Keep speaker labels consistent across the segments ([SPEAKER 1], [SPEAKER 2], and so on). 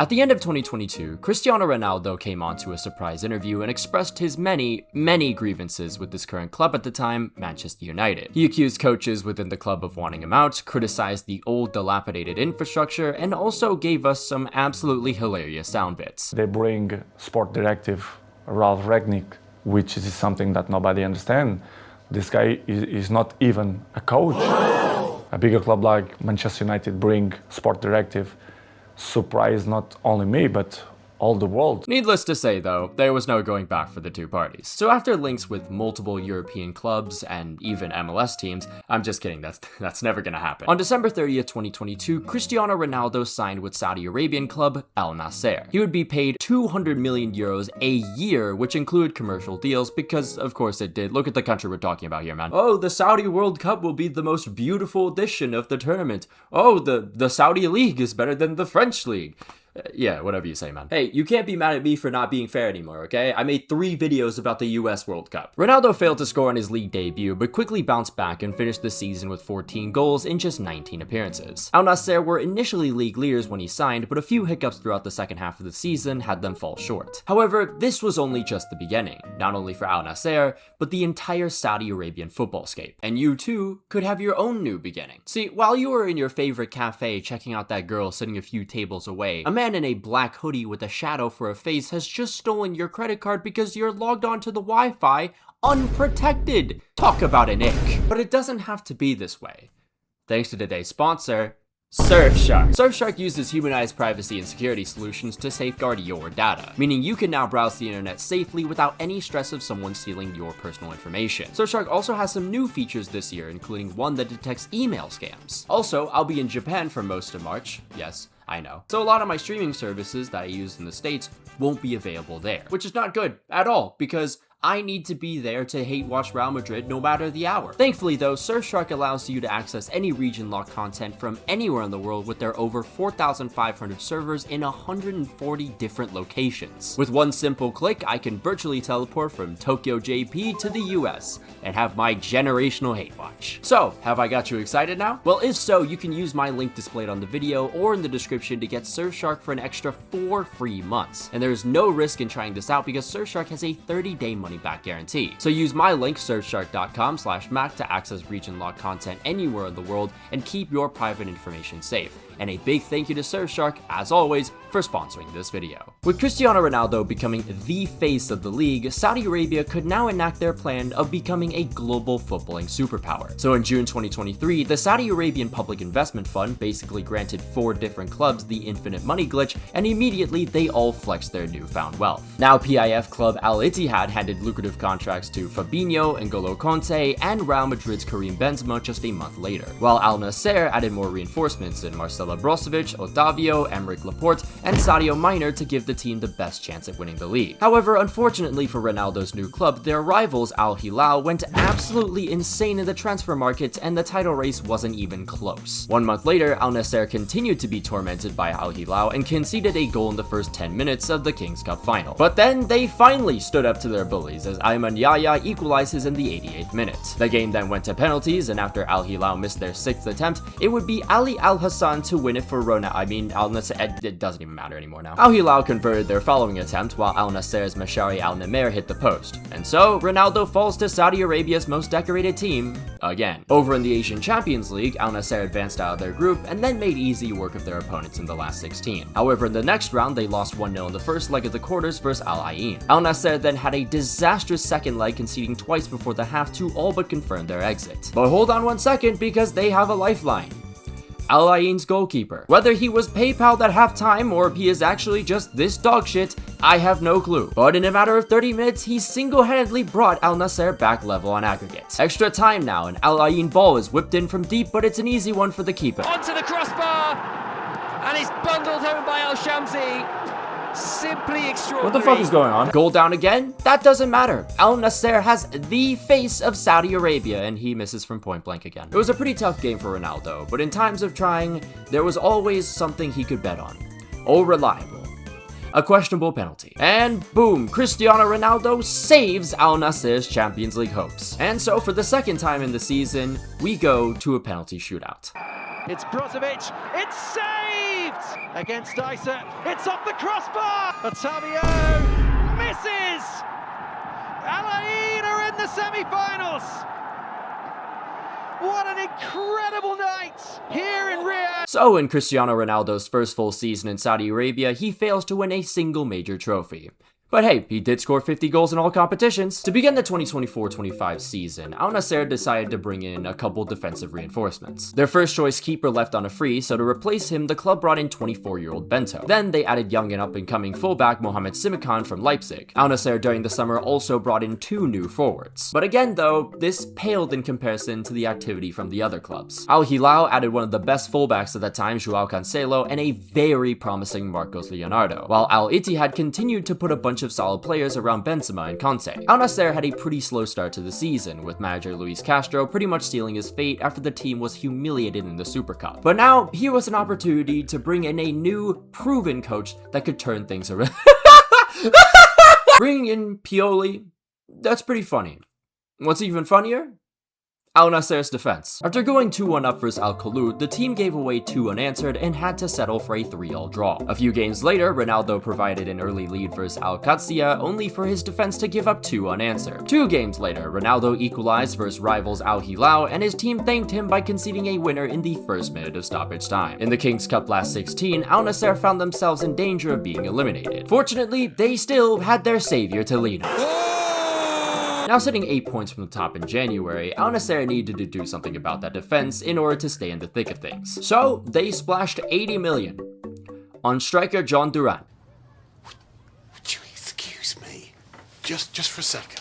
[SPEAKER 1] At the end of 2022, Cristiano Ronaldo came on to a surprise interview and expressed his many grievances with his current club at the time, Manchester United. He accused coaches within the club of wanting him out, criticized the old dilapidated infrastructure, and also gave us some absolutely hilarious sound bits.
[SPEAKER 2] They bring sport directive Ralf Rangnick, which is something that nobody understands. This guy is not even a coach. A bigger club like Manchester United bring sport directive. Surprised not only me, but all the world.
[SPEAKER 1] Needless to say though, there was no going back for the two parties. So after links with multiple European clubs and even MLS teams, I'm just kidding, that's never gonna happen. On December 30th, 2022, Cristiano Ronaldo signed with Saudi Arabian club Al Nassr. He would be paid 200 million euros a year, which include commercial deals, because of course it did. Look at the country we're talking about here, man. Oh, the Saudi World Cup will be the most beautiful edition of the tournament. Oh, the Saudi League is better than the French League. Yeah, whatever you say, man. Hey, you can't be mad at me for not being fair anymore, okay? I made 3 videos about the US World Cup. Ronaldo failed to score on his league debut, but quickly bounced back and finished the season with 14 goals in just 19 appearances. Al Nassr were initially league leaders when he signed, but a few hiccups throughout the second half of the season had them fall short. However, this was only just the beginning, not only for Al Nassr, but the entire Saudi Arabian football scape. And you too could have your own new beginning. See, while you were in your favorite cafe checking out that girl sitting a few tables away, a man in a black hoodie with a shadow for a face has just stolen your credit card because you're logged onto the Wi-Fi unprotected. Talk about an ick. But it doesn't have to be this way. Thanks to today's sponsor, Surfshark. Surfshark uses humanized privacy and security solutions to safeguard your data, meaning you can now browse the internet safely without any stress of someone stealing your personal information. Surfshark also has some new features this year, including one that detects email scams. Also, I'll be in Japan for most of March. Yes, I know. So a lot of my streaming services that I use in the States won't be available there, which is not good at all because I need to be there to hate watch Real Madrid no matter the hour. Thankfully though, Surfshark allows you to access any region-locked content from anywhere in the world with their over 4,500 servers in 140 different locations. With one simple click, I can virtually teleport from Tokyo JP to the US and have my generational hate watch. So, have I got you excited now? Well, if so, you can use my link displayed on the video or in the description to get Surfshark for an extra 4 free months. And there's no risk in trying this out because Surfshark has a 30-day money-back guarantee. So use my link, surfshark.com/Mac, to access region-locked content anywhere in the world and keep your private information safe. And a big thank you to Surfshark, as always, for sponsoring this video. With Cristiano Ronaldo becoming the face of the league, Saudi Arabia could now enact their plan of becoming a global footballing superpower. So in June 2023, the Saudi Arabian Public Investment Fund basically granted 4 different clubs the infinite money glitch, and immediately they all flexed their newfound wealth. Now PIF club Al Ittihad handed lucrative contracts to Fabinho, N'Golo Conte, and Real Madrid's Karim Benzema just a month later, while Al Nassr added more reinforcements in Marcelo Brozovic, Otavio, Emerick Laporte, and Sadio Miner to give the team the best chance at winning the league. However, unfortunately for Ronaldo's new club, their rivals Al Hilal went absolutely insane in the transfer market and the title race wasn't even close. 1 month later, Al Nassr continued to be tormented by Al Hilal and conceded a goal in the first 10 minutes of the Kings Cup final. But then they finally stood up to their bullies as Ayman Yahya equalizes in the 88th minute. The game then went to penalties, and after Al Hilal missed their 6th attempt, it would be Ali Al Hassan to win it for Al Nassr. It doesn't even matter anymore now. Al Hilal converted their following attempt while Al Nassr's Mashari Al Namer hit the post. And so, Ronaldo falls to Saudi Arabia's most decorated team again. Over in the Asian Champions League, Al Nassr advanced out of their group and then made easy work of their opponents in the last 16. However, in the next round, they lost 1-0 in the first leg of the quarters versus Al Ain. Al Nassr then had a disastrous second leg, conceding twice before the half to all but confirm their exit. But hold on 1 second, because they have a lifeline. Al Ain's goalkeeper. Whether he was PayPal'd at halftime or he is actually just this dog shit, I have no clue. But in a matter of 30 minutes, he single-handedly brought Al Nassr back level on aggregate. Extra time now, and Al Ain ball is whipped in from deep, but it's an easy one for the keeper.
[SPEAKER 3] Onto the crossbar, and it's bundled home by Al Shamsi. Simply extraordinary.
[SPEAKER 1] What the fuck is going on? Goal down again? That doesn't matter. Al Nassr has the face of Saudi Arabia, and he misses from point blank again. It was a pretty tough game for Ronaldo, but in times of trying, there was always something he could bet on. Oh, reliable. A questionable penalty. And boom, Cristiano Ronaldo saves Al Nassr's Champions League hopes. And so for the second time in the season, we go to a penalty shootout.
[SPEAKER 3] It's Brozovic. It's saved!
[SPEAKER 4] against Dyser. It's off the crossbar. Otavio misses. Al Ain are in the semi-finals. What an incredible night here in Riyadh.
[SPEAKER 1] So in Cristiano Ronaldo's first full season in Saudi Arabia, he fails to win a single major trophy. But hey, he did score 50 goals in all competitions. To begin the 2024-25 season, Al Nassr decided to bring in a couple defensive reinforcements. Their first choice keeper left on a free, so to replace him, the club brought in 24-year-old Bento. Then they added young and up-and-coming fullback Mohamed Simikan from Leipzig. Al Nassr during the summer also brought in 2 new forwards. But again though, this paled in comparison to the activity from the other clubs. Al Hilal added one of the best fullbacks at that time, Joao Cancelo, and a very promising Marcos Leonardo, while Al Ittihad continued to put a bunch of solid players around Benzema and Conte. Al Nassr had a pretty slow start to the season, with manager Luis Castro pretty much sealing his fate after the team was humiliated in the Super Cup. But now, here was an opportunity to bring in a new, proven coach that could turn things around. Bringing in Pioli, that's pretty funny. What's even funnier? Al Nassr's defense. After going 2-1 up versus Al Kholoud, the team gave away 2 unanswered and had to settle for a 3-all draw. A few games later, Ronaldo provided an early lead versus Al Qadsiya, only for his defense to give up 2 unanswered. 2 games later, Ronaldo equalized versus rivals Al Hilal, and his team thanked him by conceding a winner in the first minute of stoppage time. In the Kings Cup last 16, Al Nassr found themselves in danger of being eliminated. Fortunately, they still had their savior to lean on. Now sitting 8 points from the top in January, Al Nassr needed to do something about that defense in order to stay in the thick of things. So they splashed 80 million on striker John Duran.
[SPEAKER 5] Would you excuse me? Just for a second.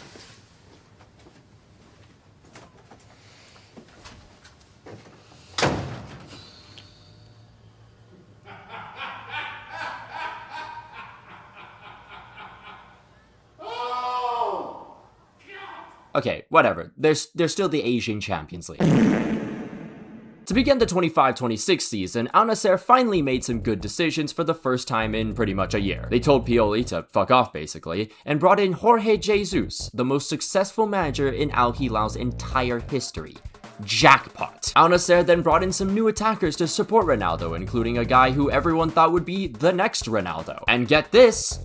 [SPEAKER 1] Okay, whatever. They're still the Asian Champions League. To begin the 25-26 season, Al Nassr finally made some good decisions for the first time in pretty much a year. They told Pioli to fuck off basically, and brought in Jorge Jesus, the most successful manager in Al Hilal's entire history. Jackpot. Al Nassr then brought in some new attackers to support Ronaldo, including a guy who everyone thought would be the next Ronaldo. And get this,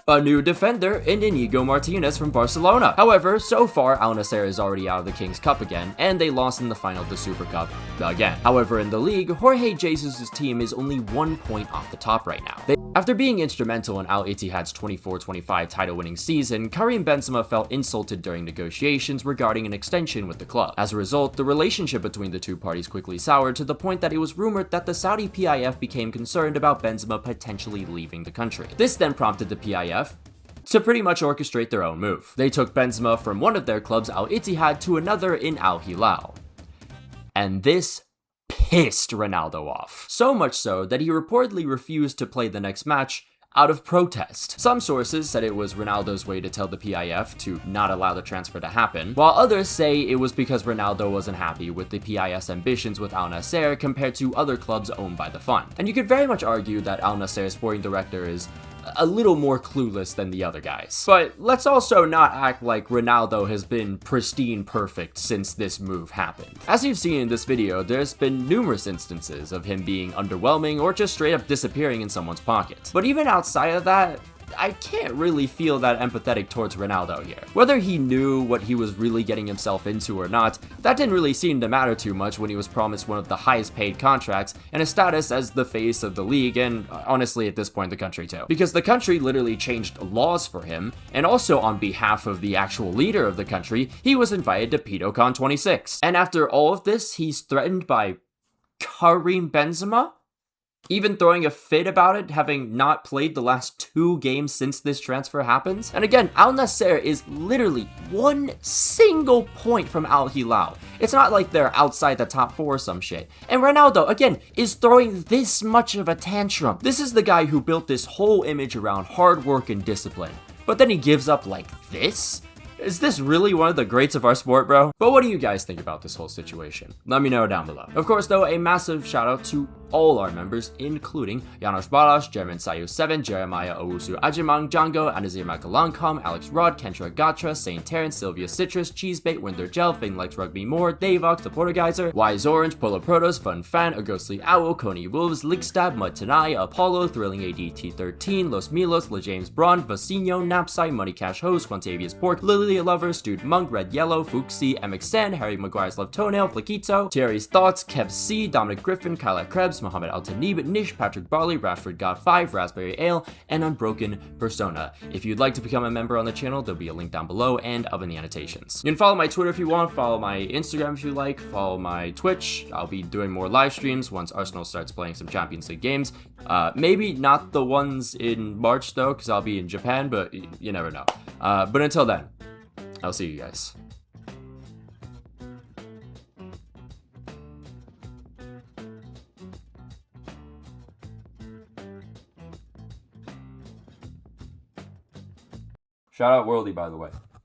[SPEAKER 1] a new defender in Inigo Martinez from Barcelona. However, so far, Al Nassr is already out of the Kings Cup again, and they lost in the final of the Super Cup again. However, in the league, Jorge Jesus' team is only 1 point off the top right now. After being instrumental in Al Ittihad's 24-25 title-winning season, Karim Benzema felt insulted during negotiations regarding an extension with the club. As a result, the relationship between the two parties quickly soured to the point that it was rumored that the Saudi PIF became concerned about Benzema potentially leaving the country. This then prompted the PIF to pretty much orchestrate their own move. They took Benzema from one of their clubs, Al Ittihad, to another in Al Hilal. And this pissed Ronaldo off. So much so that he reportedly refused to play the next match out of protest. Some sources said it was Ronaldo's way to tell the PIF to not allow the transfer to happen, while others say it was because Ronaldo wasn't happy with the PIF's ambitions with Al Nassr compared to other clubs owned by the fund. And you could very much argue that Al Nassr's sporting director is a little more clueless than the other guys. But let's also not act like Ronaldo has been pristine perfect since this move happened. As you've seen in this video, there's been numerous instances of him being underwhelming or just straight up disappearing in someone's pocket. But even outside of that, I can't really feel that empathetic towards Ronaldo here. Whether he knew what he was really getting himself into or not, that didn't really seem to matter too much when he was promised one of the highest paid contracts and a status as the face of the league, and honestly at this point the country too. Because the country literally changed laws for him, and also on behalf of the actual leader of the country, he was invited to PedoCon 26. And after all of this, he's threatened by Karim Benzema? Even throwing a fit about it, having not played the last 2 games since this transfer happens. And again, Al Nassr is literally 1 single point from Al Hilal. It's not like they're outside the top 4 or some shit. And Ronaldo, again, is throwing this much of a tantrum. This is the guy who built this whole image around hard work and discipline. But then he gives up like this? Is this really one of the greats of our sport, bro? But what do you guys think about this whole situation? Let me know down below. Of course, though, a massive shout out to all our members, including Janos Balas, German Sayu 7, Jeremiah Owusu Ajimang, Django, Anazir Makalankam, Alex Rod, Kentra Gatra, Saint Terrence, Sylvia Citrus, Cheesebait, Winder Gel, Fing Likes Rugby More, Davox, The Portugizer, Wise Orange, Polo Protos, Fun Fan, A Ghostly Owl, Coney Wolves, Lickstab, Mud Tanai, Apollo, Thrilling ADT13, Los Milos, LeJames Braun, Vasino, Napsai, Money Cash Host, Quantavious Pork, Lily Lover, Stewed Monk, Red Yellow, Fuxi, MXN, Harry Maguire's Love Toenail, Flaquito, Terry's Thoughts, Kev C, Dominic Griffin, Kyla Krebs, Mohammed Altanib, Nish, Patrick Barley, Rashford God 5, Raspberry Ale, and Unbroken Persona. If you'd like to become a member on the channel, there'll be a link down below and up in the annotations. You can follow my Twitter if you want, follow my Instagram if you like, follow my Twitch. I'll be doing more live streams once Arsenal starts playing some Champions League games. Maybe not the ones in March though, because I'll be in Japan, but you never know. But until then, I'll see you guys. Shout out Worldy, by the way.